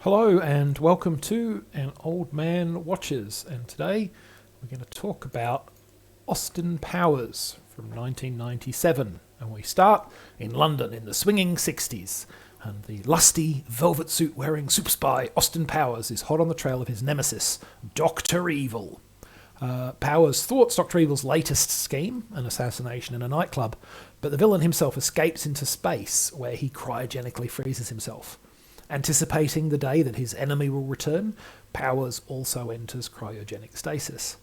Hello and welcome to An Old Man Watches, and today we're going to talk about Austin Powers from 1997, and we start in London in the swinging 60s, and the lusty velvet suit wearing super spy Austin Powers is hot on the trail of his nemesis, Dr. Evil. Powers thwarts Dr. Evil's latest scheme, an assassination in a nightclub, but the villain himself escapes into space where he cryogenically freezes himself. Anticipating the day that his enemy will return, Powers also enters cryogenic stasis.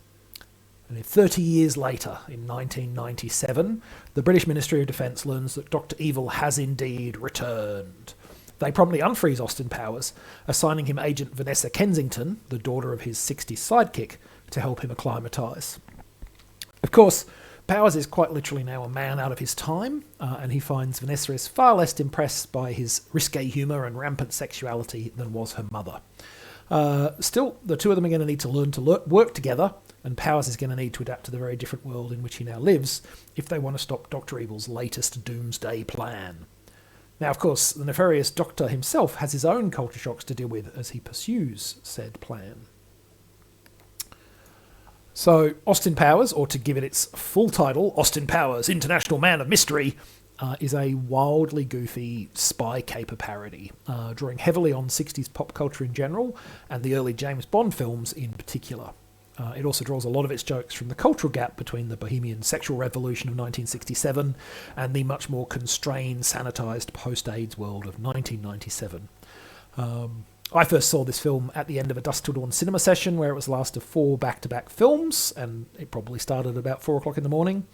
And 30 years later, in 1997, the British Ministry of Defence learns that Dr. Evil has indeed returned. They promptly unfreeze Austin Powers, assigning him Agent Vanessa Kensington, the daughter of his 60s sidekick, to help him acclimatise. Of course, Powers is quite literally now a man out of his time, and he finds Vanessa is far less impressed by his risque humour and rampant sexuality than was her mother. Still, the two of them are going to need to learn to work together, and Powers is going to need to adapt to the very different world in which he now lives if they want to stop Dr. Evil's latest doomsday plan. Now, of course, the nefarious Doctor himself has his own culture shocks to deal with as he pursues said plan. So, Austin Powers, or to give it its full title, Austin Powers, International Man of Mystery, is a wildly goofy spy caper parody, drawing heavily on 60s pop culture in general, and the early James Bond films in particular. It also draws a lot of its jokes from the cultural gap between the bohemian sexual revolution of 1967 and the much more constrained, sanitised post-AIDS world of 1997. I first saw this film at the end of a Dusk Till Dawn cinema session where it was the last of 4 back-to-back films, and it probably started at about 4 o'clock in the morning.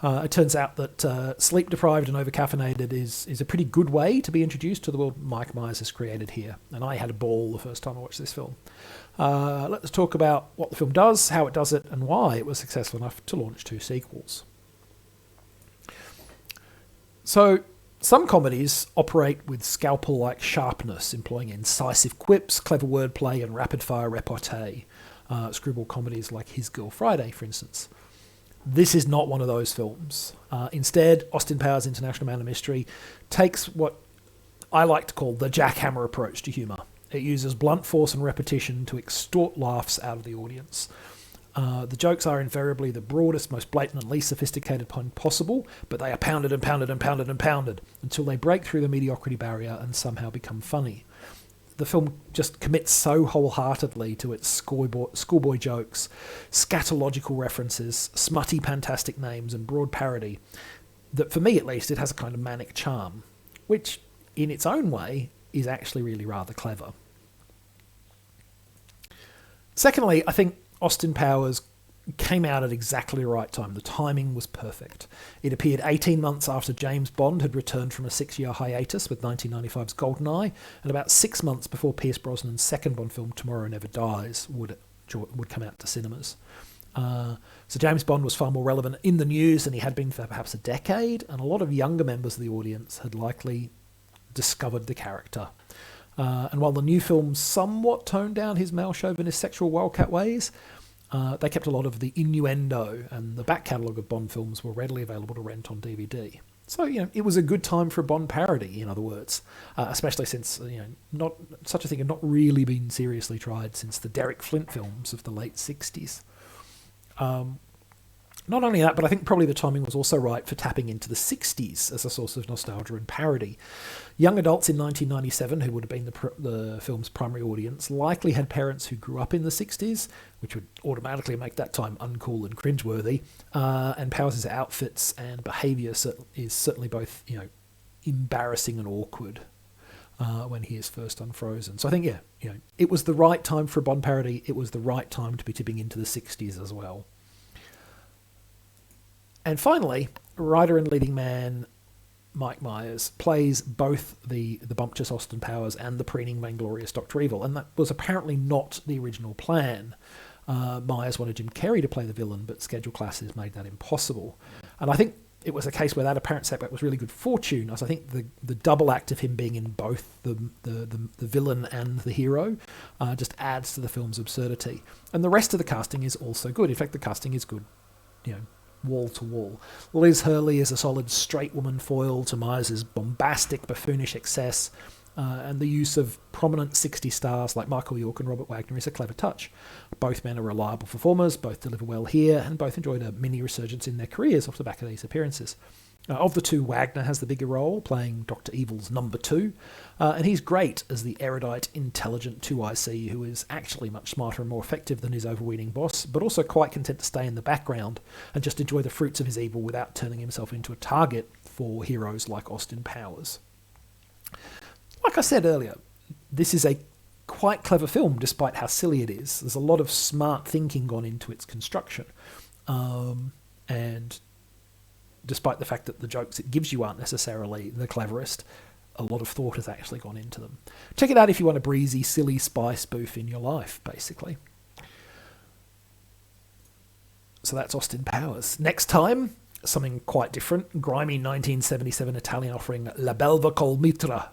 It turns out that sleep-deprived and over-caffeinated is a pretty good way to be introduced to the world Mike Myers has created here, and I had a ball the first time I watched this film. Let's talk about what the film does, how it does it, and why it was successful enough to launch 2 sequels. So, some comedies operate with scalpel-like sharpness, employing incisive quips, clever wordplay, and rapid-fire repartee. Screwball comedies like His Girl Friday, for instance. This is not one of those films. Instead, Austin Powers' International Man of Mystery takes what I like to call the jackhammer approach to humour. It uses blunt force and repetition to extort laughs out of the audience. The jokes are invariably the broadest, most blatant and least sophisticated pun possible, but they are pounded and pounded and pounded and pounded until they break through the mediocrity barrier and somehow become funny. The film just commits so wholeheartedly to its schoolboy jokes, scatological references, smutty fantastic names and broad parody that, for me at least, it has a kind of manic charm, which, in its own way, is actually really rather clever. Secondly, I think Austin Powers came out at exactly the right time. The timing was perfect. It appeared 18 months after James Bond had returned from a 6-year hiatus with 1995's GoldenEye, and about 6 months before Pierce Brosnan's second Bond film, Tomorrow Never Dies, would come out to cinemas. So James Bond was far more relevant in the news than he had been for perhaps a decade, and a lot of younger members of the audience had likely discovered the character. And while the new film somewhat toned down his male chauvinist sexual wildcat ways, they kept a lot of the innuendo, and the back catalogue of Bond films were readily available to rent on DVD. So, it was a good time for a Bond parody, in other words, especially since, not such a thing had not really been seriously tried since the Derek Flint films of the late 60s. Not only that, but I think probably the timing was also right for tapping into the 60s as a source of nostalgia and parody. Young adults in 1997, who would have been the film's primary audience, likely had parents who grew up in the 60s, which would automatically make that time uncool and cringeworthy. And Powers' outfits and behaviour is certainly both, embarrassing and awkward when he is first unfrozen. So I think, it was the right time for a Bond parody. It was the right time to be tipping into the 60s as well. And finally, writer and leading man Mike Myers plays both the bumptious Austin Powers and the preening, vainglorious Dr. Evil, and that was apparently not the original plan. Myers wanted Jim Carrey to play the villain, but schedule classes made that impossible. And I think it was a case where that apparent setback was really good fortune, as I think the double act of him being in both the villain and the hero just adds to the film's absurdity. And the rest of the casting is also good. In fact, the casting is good, wall to wall. Liz Hurley is a solid straight woman foil to Myers' bombastic, buffoonish excess. and the use of prominent 60 stars like Michael York and Robert Wagner is a clever touch. Both men are reliable performers, both deliver well here, and both enjoyed a mini resurgence in their careers off the back of these appearances. Of the two, Wagner has the bigger role, playing Dr. Evil's number 2, and he's great as the erudite, intelligent 2IC who is actually much smarter and more effective than his overweening boss, but also quite content to stay in the background and just enjoy the fruits of his evil without turning himself into a target for heroes like Austin Powers. Like I said earlier, this is a quite clever film despite how silly it is. There's a lot of smart thinking gone into its construction, and despite the fact that the jokes it gives you aren't necessarily the cleverest, a lot of thought has actually gone into them. Check it out if you want a breezy, silly spy spoof in your life, basically. So that's Austin Powers. Next time, something quite different. Grimy 1977 Italian offering La Belva col Mitra,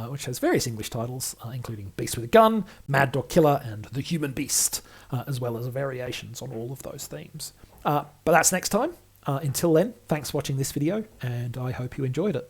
which has various English titles, including Beast with a Gun, Mad Dog Killer, and The Human Beast, as well as variations on all of those themes. But that's next time. Until then, thanks for watching this video, and I hope you enjoyed it.